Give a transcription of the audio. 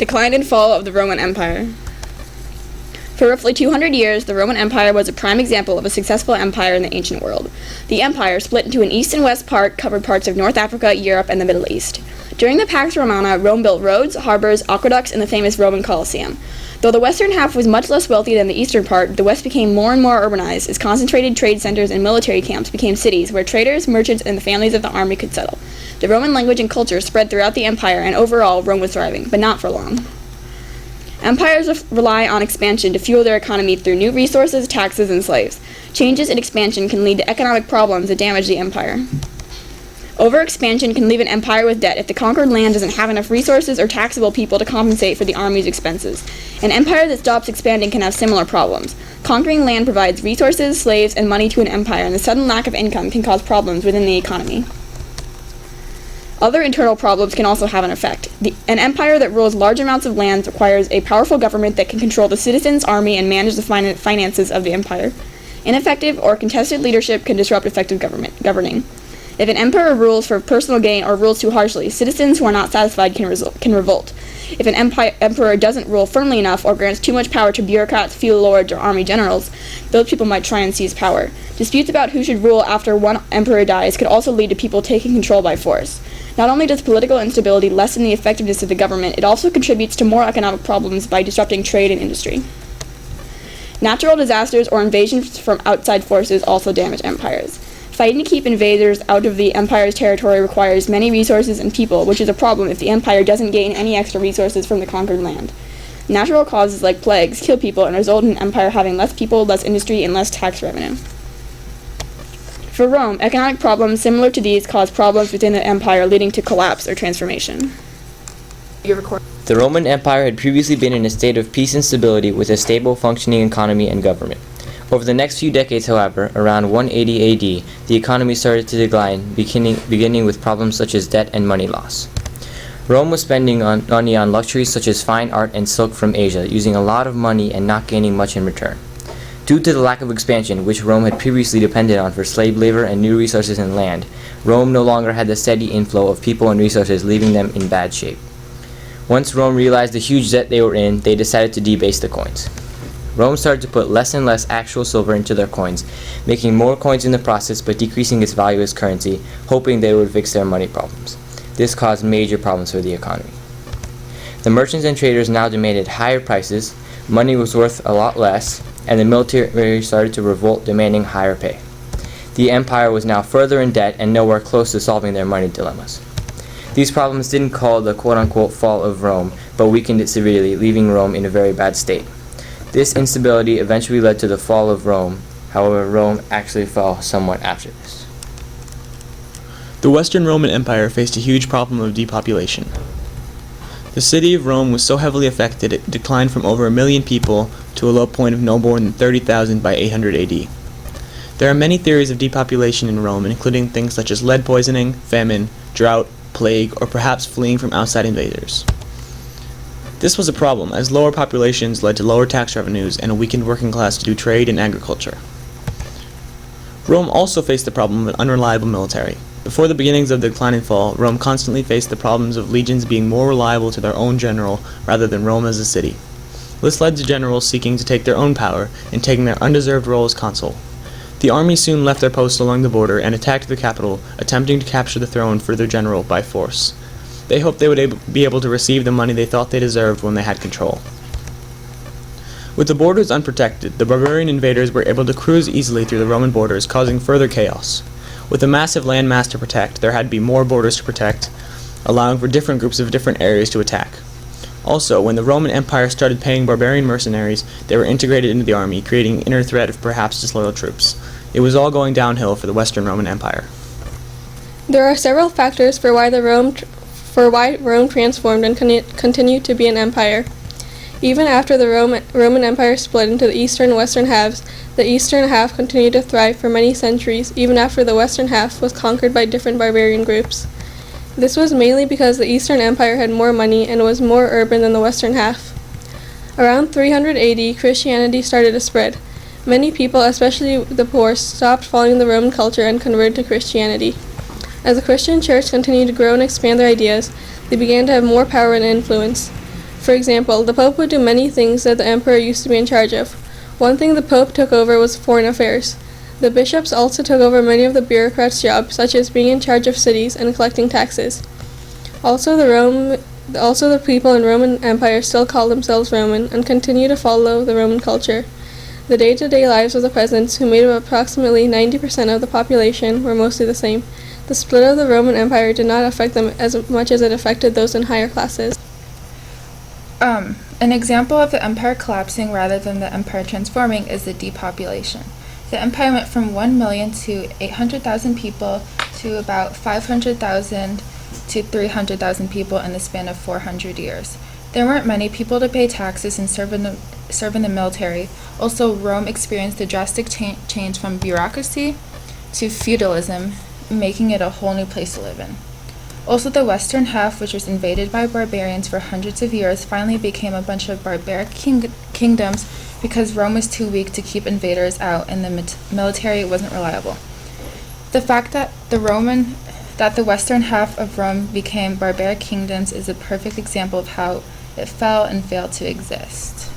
Decline and fall of the Roman Empire. For roughly 200 years, the Roman Empire was a prime example of a successful empire in the ancient world. The empire, split into an east and west part, covered parts of North Africa, Europe, and the Middle East. During the Pax Romana, Rome built roads, harbors, aqueducts, and the famous Roman Colosseum. Though the western half was much less wealthy than the eastern part, the west became more and more urbanized as concentrated trade centers and military camps became cities where traders, merchants, and the families of the army could settle. The Roman language and culture spread throughout the empire, and overall, Rome was thriving, but not for long. Empires rely on expansion to fuel their economy through new resources, taxes, and slaves. Changes in expansion can lead to economic problems that damage the empire. Overexpansion can leave an empire with debt if the conquered land doesn't have enough resources or taxable people to compensate for the army's expenses. An empire that stops expanding can have similar problems. Conquering land provides resources, slaves, and money to an empire, and the sudden lack of income can cause problems within the economy. Other internal problems can also have an effect. An empire that rules large amounts of land requires a powerful government that can control the citizens' army and manage the finances of the empire. Ineffective or contested leadership can disrupt effective governing. If an emperor rules for personal gain or rules too harshly, citizens who are not satisfied can revolt. If an emperor doesn't rule firmly enough or grants too much power to bureaucrats, feudal lords, or army generals, those people might try and seize power. Disputes about who should rule after one emperor dies could also lead to people taking control by force. Not only does political instability lessen the effectiveness of the government, it also contributes to more economic problems by disrupting trade and industry. Natural disasters or invasions from outside forces also damage empires. Fighting to keep invaders out of the empire's territory requires many resources and people, which is a problem if the empire doesn't gain any extra resources from the conquered land. Natural causes like plagues kill people and result in an empire having less people, less industry, and less tax revenue. For Rome, economic problems similar to these cause problems within the empire, leading to collapse or transformation. The Roman Empire had previously been in a state of peace and stability with a stable, functioning economy and government. Over the next few decades, however, around 180 AD, the economy started to decline, beginning with problems such as debt and money loss. Rome was spending money on luxuries such as fine art and silk from Asia, using a lot of money and not gaining much in return. Due to the lack of expansion, which Rome had previously depended on for slave labor and new resources in land, Rome no longer had the steady inflow of people and resources, leaving them in bad shape. Once Rome realized the huge debt they were in, they decided to debase the coins. Rome started to put less and less actual silver into their coins, making more coins in the process but decreasing its value as currency, hoping they would fix their money problems. This caused major problems for the economy. The merchants and traders now demanded higher prices, money was worth a lot less, and the military started to revolt, demanding higher pay. The empire was now further in debt and nowhere close to solving their money dilemmas. These problems didn't cause the quote-unquote fall of Rome, but weakened it severely, leaving Rome in a very bad state. This instability eventually led to the fall of Rome. However, Rome actually fell somewhat after this. The Western Roman Empire faced a huge problem of depopulation. The city of Rome was so heavily affected it declined from over 1 million people to a low point of no more than 30,000 by 800 AD. There are many theories of depopulation in Rome, including things such as lead poisoning, famine, drought, plague, or perhaps fleeing from outside invaders. This was a problem, as lower populations led to lower tax revenues and a weakened working class to do trade and agriculture. Rome also faced the problem of an unreliable military. Before the beginnings of the decline and fall, Rome constantly faced the problems of legions being more reliable to their own general rather than Rome as a city. This led to generals seeking to take their own power and taking their undeserved role as consul. The army soon left their posts along the border and attacked the capital, attempting to capture the throne for their general by force. They hoped they would be able to receive the money they thought they deserved when they had control. With the borders unprotected, the barbarian invaders were able to cruise easily through the Roman borders, causing further chaos. With a massive landmass to protect, there had to be more borders to protect, allowing for different groups of different areas to attack. Also, when the Roman Empire started paying barbarian mercenaries, they were integrated into the army, creating an inner threat of perhaps disloyal troops. It was all going downhill for the Western Roman Empire. There are several factors for why Rome transformed and continued to be an empire. Even after the Roman Empire split into the eastern and western halves, the eastern half continued to thrive for many centuries, even after the western half was conquered by different barbarian groups. This was mainly because the Eastern Empire had more money and was more urban than the western half. Around 300 AD, Christianity started to spread. Many people, especially the poor, stopped following the Roman culture and converted to Christianity. As the Christian church continued to grow and expand their ideas, they began to have more power and influence. For example, the Pope would do many things that the Emperor used to be in charge of. One thing the Pope took over was foreign affairs. The bishops also took over many of the bureaucrats' jobs, such as being in charge of cities and collecting taxes. Also, the people in Roman Empire still call themselves Roman and continue to follow the Roman culture. The day-to-day lives of the peasants, who made up approximately 90% of the population, were mostly the same. The split of the Roman Empire did not affect them as much as it affected those in higher classes. An example of the empire collapsing rather than the empire transforming is the depopulation. The empire went from 1 million to 800,000 people to about 500,000 to 300,000 people in the span of 400 years. There weren't many people to pay taxes and serve in the military. Also, Rome experienced a drastic change from bureaucracy to feudalism, making it a whole new place to live in. Also, the western half, which was invaded by barbarians for hundreds of years, finally became a bunch of barbaric kingdoms because Rome was too weak to keep invaders out and the military wasn't reliable. The fact that the western half of Rome became barbaric kingdoms is a perfect example of how it fell and failed to exist.